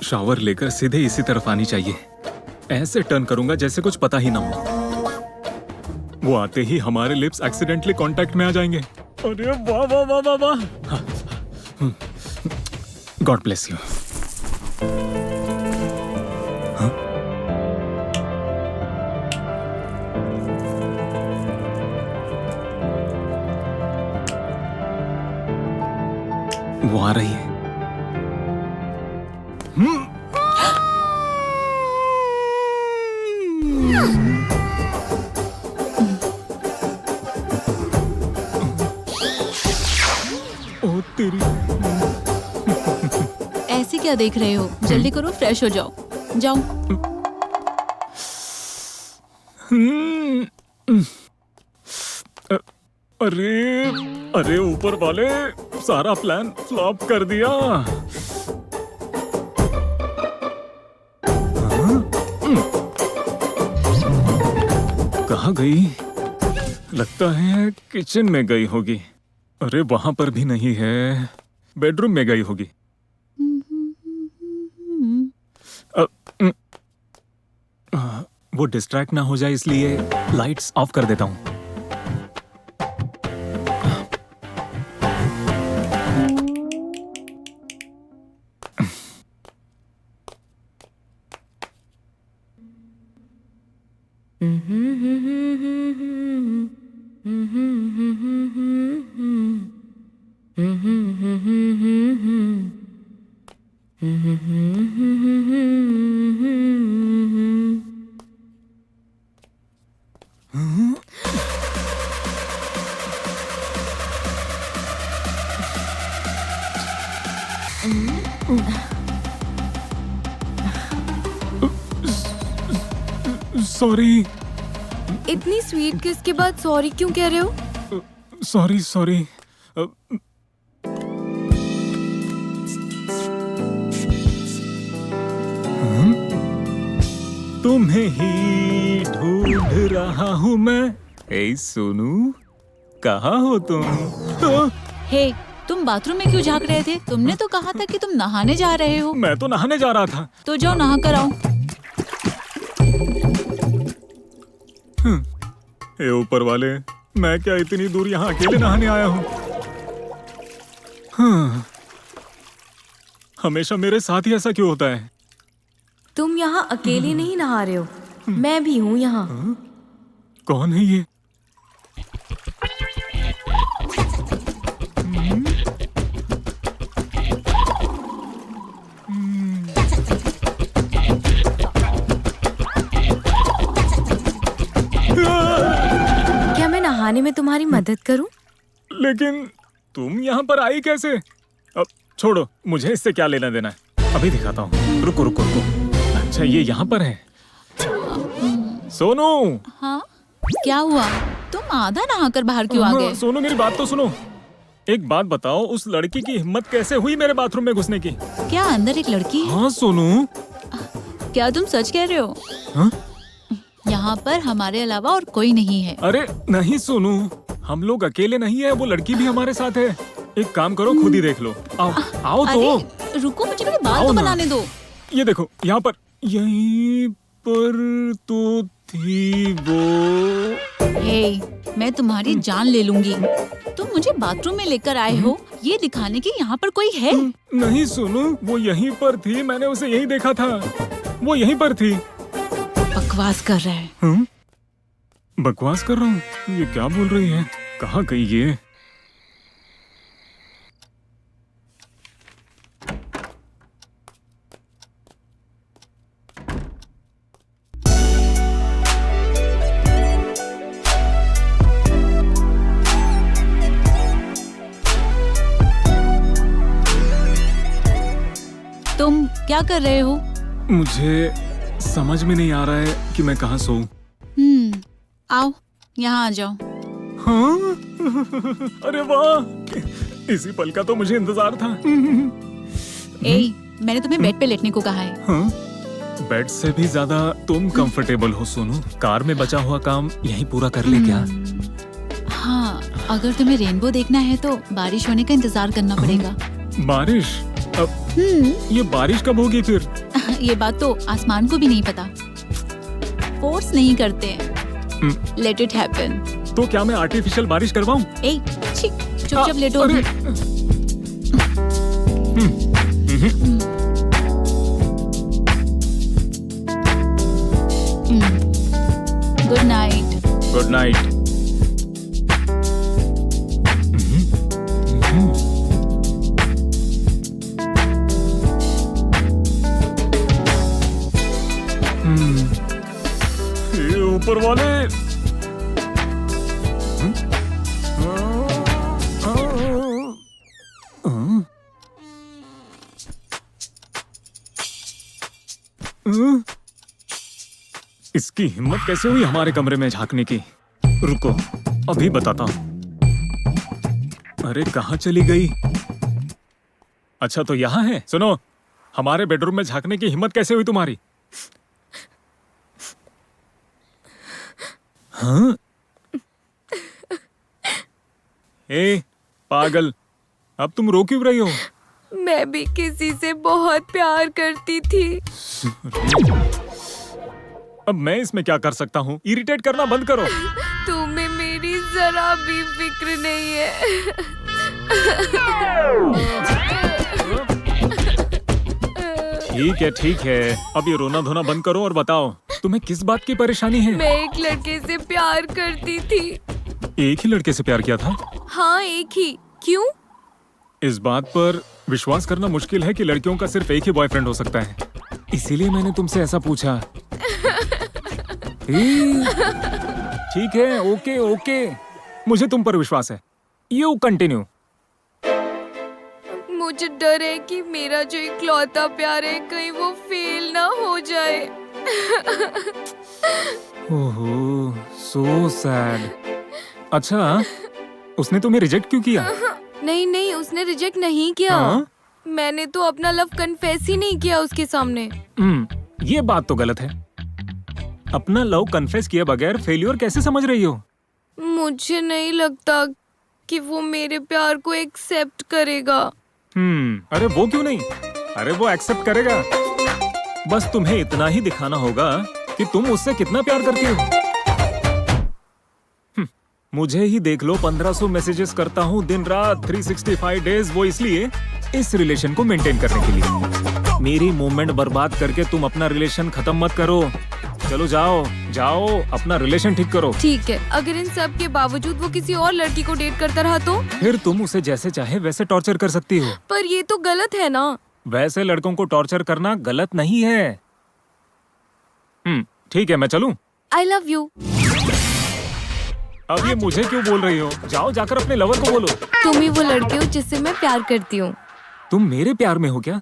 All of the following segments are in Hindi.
शावर लेकर सीधे इसी तरफ आनी चाहिए। ऐसे टर्न करूंगा जैसे कुछ पता ही ना हो। वो आते ही हमारे लिप्स एक्सीडेंटली कांटेक्ट में आ जाएंगे। अरे वाह वाह वाह वाह वाह। God bless you. वो आ रही है। ओ तेरी। ऐसे क्या देख रहे हो? जल्दी करो, फ्रेश हो जाओ। जाओ। अरे अरे ऊपर वाले, सारा प्लान फ्लॉप कर दिया। कहाँ गई? लगता है किचन में गई होगी। अरे वहां पर भी नहीं है, बेडरूम में गई होगी। वो डिस्ट्रैक्ट ना हो जाए इसलिए लाइट्स ऑफ कर देता हूँ। सॉरी। इतनी स्वीट किस के बाद सॉरी क्यों कह रहे हो? Sorry sorry. तुम्हें ही ढूंढ रहा हूँ मैं। ए सोनू, कहाँ हो तुम? हे, तुम बाथरूम में क्यों झांक रहे थे? तुमने तो कहा था कि तुम नहाने जा रहे हो। मैं तो नहाने जा रहा था। तो जाओ नहा कर आओ। ए ऊपर वाले, मैं क्या इतनी दूर यहाँ अकेले नहाने आया हूँ? हमेशा मेरे साथ ही ऐसा क्यों होता है? तुम यहाँ अकेले नहीं नहा रहे हो, मैं भी हूँ यहाँ। कौन है ये? क्या मैं नहाने में तुम्हारी मदद करूं? लेकिन तुम यहाँ पर आई कैसे? अब छोड़ो, मुझे इससे क्या लेना देना है। अभी दिखाता हूँ। रुको रुको रुको। अच्छा, ये यहाँ पर है। सोनू। हाँ, क्या हुआ? तुम आधा नहाकर बाहर क्यों आ गए? सोनू, मेरी बात तो सुनो। एक बात बताओ, उस लड़की की हिम्मत कैसे हुई मेरे बाथरूम में घुसने की? क्या अंदर एक लड़की है? हाँ सोनू। क्या तुम सच कह रहे हो? हाँ? यहाँ पर हमारे अलावा और कोई नहीं है। अरे नहीं सोनू, हम लोग अकेले नहीं है, वो लड़की भी हमारे साथ है। एक काम करो, खुद ही देख लो। आओ आओ तो। रुको, मुझे मेरी बात तो बनाने दो। ये देखो, यहाँ पर, यहीं पर तो थी वो। हे, मैं तुम्हारी जान ले लूंगी। तुम मुझे बाथरूम में लेकर आए हो ये दिखाने की यहाँ पर कोई है? नहीं सोनू, वो यहीं पर थी, मैंने उसे यहीं देखा था। वो यहीं पर थी। बकवास कर रहा है। बकवास कर रहा हूँ? ये क्या बोल रही है? कहाँ गई ये? तुम क्या कर रहे हो? मुझे समझ में नहीं आ रहा है कि मैं कहाँ सोऊं। आओ, यहाँ आ जाओ। हाँ? अरे वाह, इसी पल का तो मुझे इंतजार था। मैंने तुम्हें बेड पे लेटने को कहा है। हाँ? बेड से भी ज्यादा तुम कंफर्टेबल हो सोनू। कार में बचा हुआ काम यहीं पूरा कर ले क्या? हाँ, अगर तुम्हें रेनबो देखना है तो बारिश होने का इंतजार करना पड़ेगा। बारिश? अब ये बारिश कब होगी फिर? ये बात तो आसमान को भी नहीं पता। फोर्स नहीं करते हैं, लेट इट हैपन। तो क्या मैं आर्टिफिशियल बारिश करवाऊं? ए, छी, चुपचाप लेटो। अरे, गुड नाइट। Good night. ये ऊपर वाले इसकी हिम्मत कैसे हुई हमारे कमरे में झांकने की? रुको, अभी बताता हूं। अरे कहाँ चली गई? अच्छा तो यहाँ है। सुनो, हमारे बेडरूम में झांकने की हिम्मत कैसे हुई तुम्हारी? हाँ? ए पागल, अब तुम रो क्यों रही हो? मैं भी किसी से बहुत प्यार करती थी। अब मैं इसमें क्या कर सकता हूँ? इरिटेट करना बंद करो। तुम्हें मेरी जरा भी फिक्र नहीं है। ठीक है, अब ये रोना धोना बंद करो और बताओ तुम्हें किस बात की परेशानी है? मैं एक लड़के से प्यार करती थी। एक ही लड़के से प्यार किया था? हाँ, एक ही। क्यों? इस बात पर विश्वास करना मुश्किल है कि लड़कियों का सिर्फ एक ही बॉयफ्रेंड हो सकता है, इसीलिए मैंने तुमसे ऐसा पूछा। ठीक है, ओके, मुझे तुम पर विश्वास है। You continue. मुझे डर है कि मेरा जो इकलौता प्यार है कहीं वो फेल ना हो जाए। ओहो, सो सैड। अच्छा, उसने तुम्हें रिजेक्ट क्यों किया? नहीं, उसने रिजेक्ट नहीं किया। हाँ? मैंने तो अपना लव कन्फेस ही नहीं किया उसके सामने। ये बात तो गलत है। अपना लव कन्फेस किए बगैर फेल्योर कैसे समझ रही हो? मुझे नहीं लगता कि वो मेरे प्यार को एक्सेप्ट करेगा। अरे वो क्यों नहीं? अरे वो एक्सेप्ट करेगा। बस तुम्हें इतना ही दिखाना होगा कि तुम उससे कितना प्यार करती हो। मुझे ही देख लो, 1500 मैसेजेस करता हूँ दिन रात, 365 डेज। वो इसलिए इस रिलेशन को मेंटेन करने के लिए। मेरी मोमेंट बर्बाद करके तुम अपना रिलेशन खत्म मत करो। चलो जाओ, अपना रिलेशन ठीक करो। ठीक है, अगर इन सब के बावजूद वो किसी और लड़की को डेट करता रहा तो? फिर तुम उसे जैसे चाहे वैसे टॉर्चर कर सकती हो। पर ये तो गलत है ना? वैसे लड़कों को टॉर्चर करना गलत नहीं है। ठीक है, मैं चलूं? I love you. अब ये मुझे क्यों बोल रही हो? जाओ, जाकर अपने लवर को बोलो। तुम ही वो लड़की हो जिससे मैं प्यार करती हूँ। तुम मेरे प्यार में हो क्या?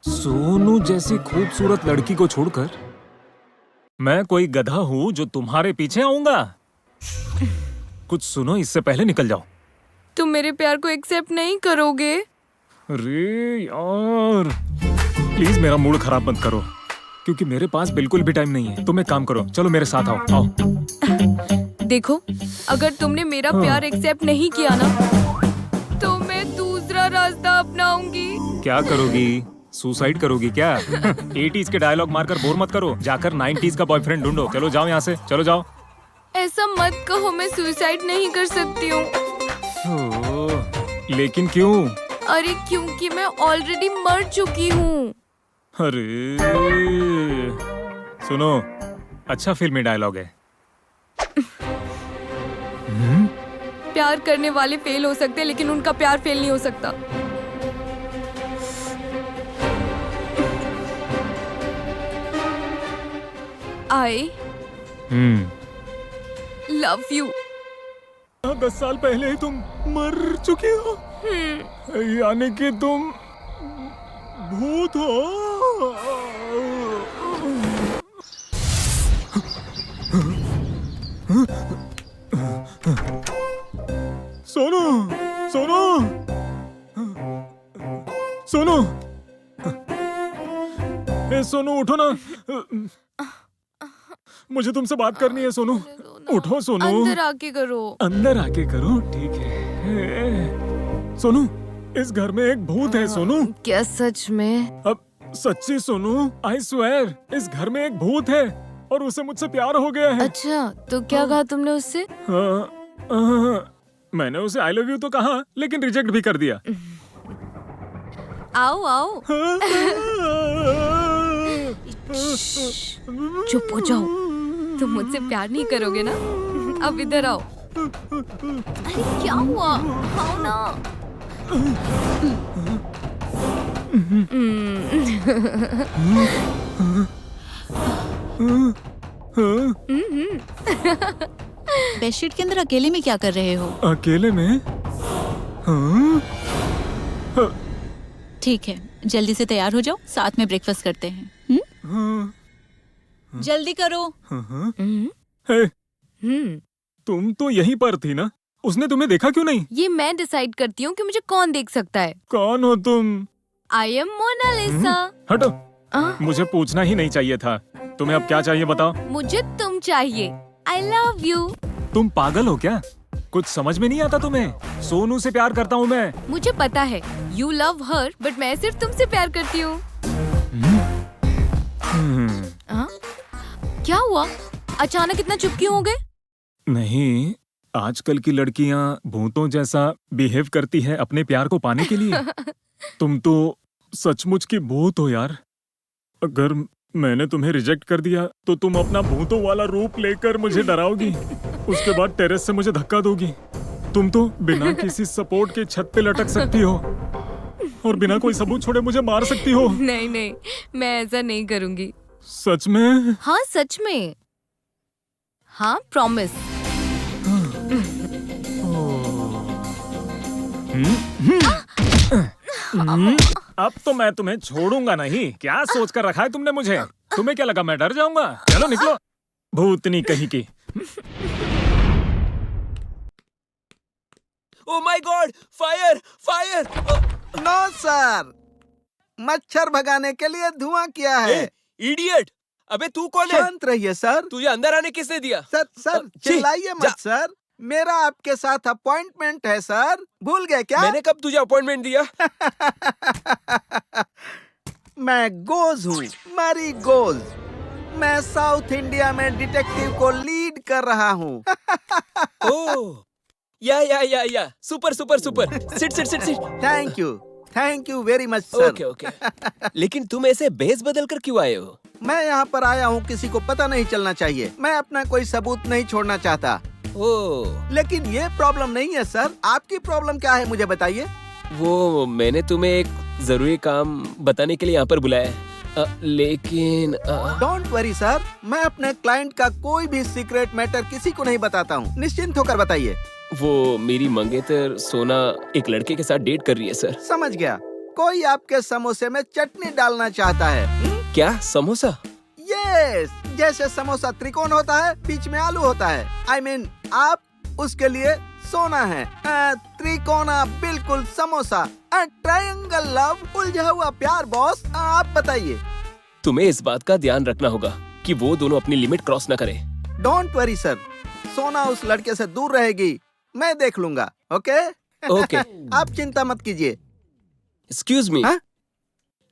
सोनू जैसी खूबसूरत लड़की को छोड़कर मैं कोई गधा हूँ जो तुम्हारे पीछे आऊंगा? कुछ सुनो, इससे पहले निकल जाओ। तुम मेरे प्यार को एक्सेप्ट नहीं करोगे? अरे यार, प्लीज मेरा मूड खराब मत करो, क्योंकि मेरे पास बिल्कुल भी टाइम नहीं है। तुम एक काम करो, चलो मेरे साथ आओ। देखो, अगर तुमने मेरा प्यार एक्सेप्ट नहीं किया ना, तो मैं दूसरा रास्ता अपनाऊंगी। क्या करोगी? सुसाइड करोगी क्या? 80s के डायलॉग मारकर बोर मत करो, जाकर 90s का बॉयफ्रेंड ढूंढो। चलो जाओ यहाँ से, चलो जाओ। ऐसा मत कहो, मैं सुसाइड नहीं कर सकती हूँ। लेकिन क्यों? अरे क्योंकि मैं ऑलरेडी मर चुकी हूँ। अरे सुनो, अच्छा फिल्मी डायलॉग है। प्यार करने वाले फेल हो सकते हैं, लेकिन उनका प्यार फेल नहीं हो सकता। I love you. 10 साल पहले ही तुम मर चुकी हो, यानी कि तुम भूत हो। सोनू, सोनू, सोनू, ए सोनू उठो ना, मुझे तुमसे बात करनी है। सोनू उठो। सोनू अंदर आके करो। अंदर आके करो, ठीक है। सोनू इस घर में एक भूत है सोनू। क्या सच में? अब सच्ची सोनू, आई स्वेयर इस घर में एक भूत है और उसे मुझसे प्यार हो गया है। अच्छा, तो क्या कहा तुमने उससे? मैंने उसे आई लव यू तो कहा, लेकिन रिजेक्ट भी कर दिया। आओ आओ, चुप हो जाओ। तुम मुझसे प्यार नहीं करोगे ना? अब इधर आओ। अरे क्या हुआ? आओ ना। बेडशीट के अंदर अकेले में क्या कर रहे हो? अकेले में? हाँ? ठीक है, जल्दी से तैयार हो जाओ, साथ में ब्रेकफास्ट करते हैं। हाँ? जल्दी करो। हाँ? हे, तुम तो यहीं पर थी ना? उसने तुम्हें देखा क्यों नहीं? ये मैं डिसाइड करती हूँ कि मुझे कौन देख सकता है। कौन हो तुम? I am Monalisa. हटो, मुझे पूछना ही नहीं चाहिए था। तुम्हें अब क्या चाहिए बताओ? मुझे तुम चाहिए। I love you. तुम पागल हो क्या? कुछ समझ में नहीं आता तुम्हें? सोनू से प्यार करता हूँ मैं। मुझे पता है यू लव हर, बट मैं सिर्फ तुमसे प्यार करती हूँ। क्या हुआ? अचानक इतना चुप क्यों हो गए? नहीं, आजकल की लड़कियाँ भूतों जैसा बिहेव करती है अपने प्यार को पाने के लिए। तुम तो सचमुच की भूत हो यार। अगर मैंने तुम्हें रिजेक्ट कर दिया तो तुम अपना भूतों वाला रूप लेकर मुझे डराओगी, उसके बाद टेरेस से मुझे धक्का दोगी। तुम तो बिना किसी सपोर्ट के छत पे लटक सकती हो और बिना कोई सबूत छोड़े मुझे मार सकती हो। नहीं नहीं, मैं ऐसा नहीं करूँगी। सच में? हाँ सच में। हाँ प्रॉमिस। अब तो मैं तुम्हें छोड़ूंगा नहीं। क्या सोच कर रखा है तुमने मुझे? तुम्हें क्या लगा मैं डर जाऊंगा? चलो निकलो, भूतनी कहीं की। Oh my god, fire fire! No sir, मच्छर भगाने के लिए धुआं किया है। इडियट! अबे तू कौन है? शांत रहिए सर। तुझे अंदर आने किसने दिया? सर चिल्लाइए मत सर। मेरा आपके साथ अपॉइंटमेंट है सर, भूल गए क्या? मैंने कब तुझे अपॉइंटमेंट दिया? मैं गोज हूँ, मैरी गोज। मैं साउथ इंडिया में डिटेक्टिव को लीड कर रहा हूँ। Oh, yeah super super super. Sit. Thank you very much sir. Okay. लेकिन तुम ऐसे भेस बदल कर क्यों आए हो? मैं यहाँ पर आया हूँ, किसी को पता नहीं चलना चाहिए। मैं अपना कोई सबूत नहीं छोड़ना चाहता। ओह, लेकिन ये प्रॉब्लम नहीं है सर। आपकी प्रॉब्लम क्या है मुझे बताइए। वो मैंने तुम्हें एक जरूरी काम बताने के लिए यहाँ पर बुलाया है, लेकिन डोंट वरी सर, मैं अपने क्लाइंट का कोई भी सीक्रेट मैटर किसी को नहीं बताता हूँ। निश्चिंत होकर बताइए। वो मेरी मंगेतर सोना एक लड़के के साथ डेट कर रही है सर। समझ गया, कोई आपके समोसे में चटनी डालना चाहता है। क्या समोसा? यस, जैसे समोसा त्रिकोण होता है, बीच में आलू होता है। I mean, आप उसके लिए सोना है। त्रिकोणा बिल्कुल समोसा। ट्रायंगल लव, उलझा हुआ प्यार बॉस। आप बताइए। तुम्हें इस बात का ध्यान रखना होगा कि वो दोनों अपनी लिमिट क्रॉस न करें। डोंट वरी सर, सोना उस लड़के से दूर रहेगी, मैं देख लूंगा। ओके? ओके। आप चिंता मत कीजिए। एक्सक्यूज मी,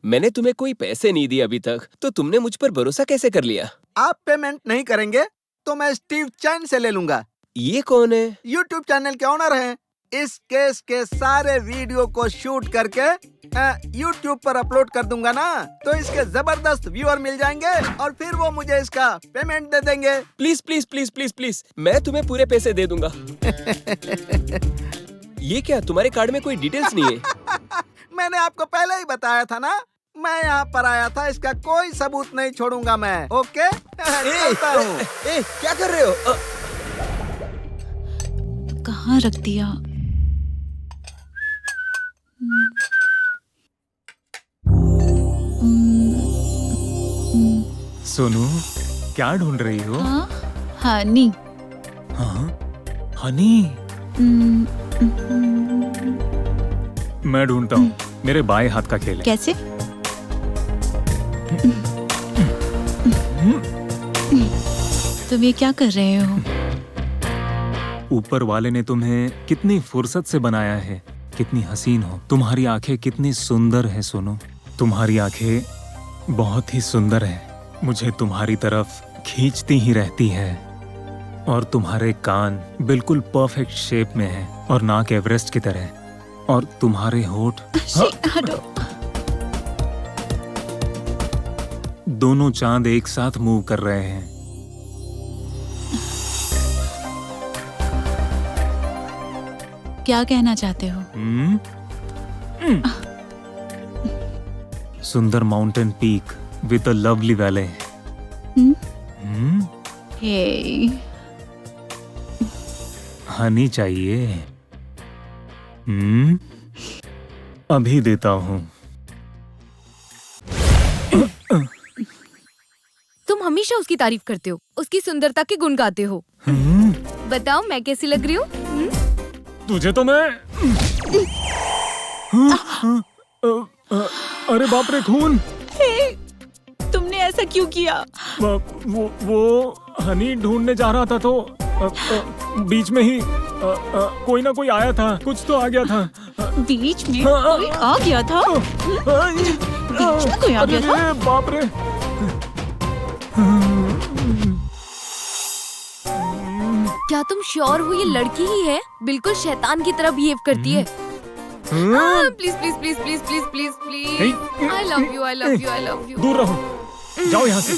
मैंने तुम्हें कोई पैसे नहीं दिए अभी तक, तो तुमने मुझ पर भरोसा कैसे कर लिया? आप पेमेंट नहीं करेंगे तो मैं स्टीव चैन से ले लूंगा। ये कौन है? यूट्यूब चैनल के ओनर हैं। इस केस के सारे वीडियो को शूट करके यूट्यूब पर अपलोड कर दूंगा ना, तो इसके जबरदस्त व्यूअर मिल जाएंगे और फिर वो मुझे इसका पेमेंट दे देंगे। Please please please please please, मैं तुम्हें पूरे पैसे दे दूंगा। ये क्या, तुम्हारे कार्ड में कोई डिटेल्स नहीं है? मैंने आपको पहले ही बताया था ना, मैं यहाँ पर आया था, इसका कोई सबूत नहीं छोड़ूंगा मैं। ओके? चलता हूँ। क्या कर रहे हो? कहाँ रख दिया? सोनू, क्या ढूंढ रही हो? हाँ, हनी। हाँ? हनी? मैं ढूंढता हूँ। मेरे बाएं हाथ का खेल है। कैसे? तुम ये क्या कर रहे हो? ऊपर वाले ने तुम्हें कितनी फुर्सत से बनाया है। कितनी हसीन हो, तुम्हारी आंखें कितनी सुंदर है सोनू, तुम्हारी आंखें बहुत ही सुंदर है, मुझे तुम्हारी तरफ खींचती ही रहती है। और तुम्हारे कान बिल्कुल परफेक्ट शेप में है और नाक एवरेस्ट की तरह, और तुम्हारे होठ हटो। दोनों चांद एक साथ मूव कर रहे हैं। क्या कहना चाहते हो? सुंदर mountain peak with a lovely valley. Hey, honey चाहिए? अभी देता हूँ। तुम हमेशा उसकी तारीफ करते हो, उसकी सुंदरता के गुण गाते हो। बताओ मैं कैसी लग रही हूँ? तुझे तो मैं अरे बाप रे, खून! हे, तुमने ऐसा क्यों किया? वो हनी ढूंढने जा रहा था तो बीच में ही कोई ना कोई आया था, कुछ तो आ गया था। बीच में कोई आ गया था? बीच में कोई आ गया था? अरे बाप रे! क्या तुम श्योर हो ये लड़की ही है? बिल्कुल शैतान की तरह बिहेव करती है। Please please please please please please please, I love you, I love you, I love you. दूर रहो, जाओ यहाँ से।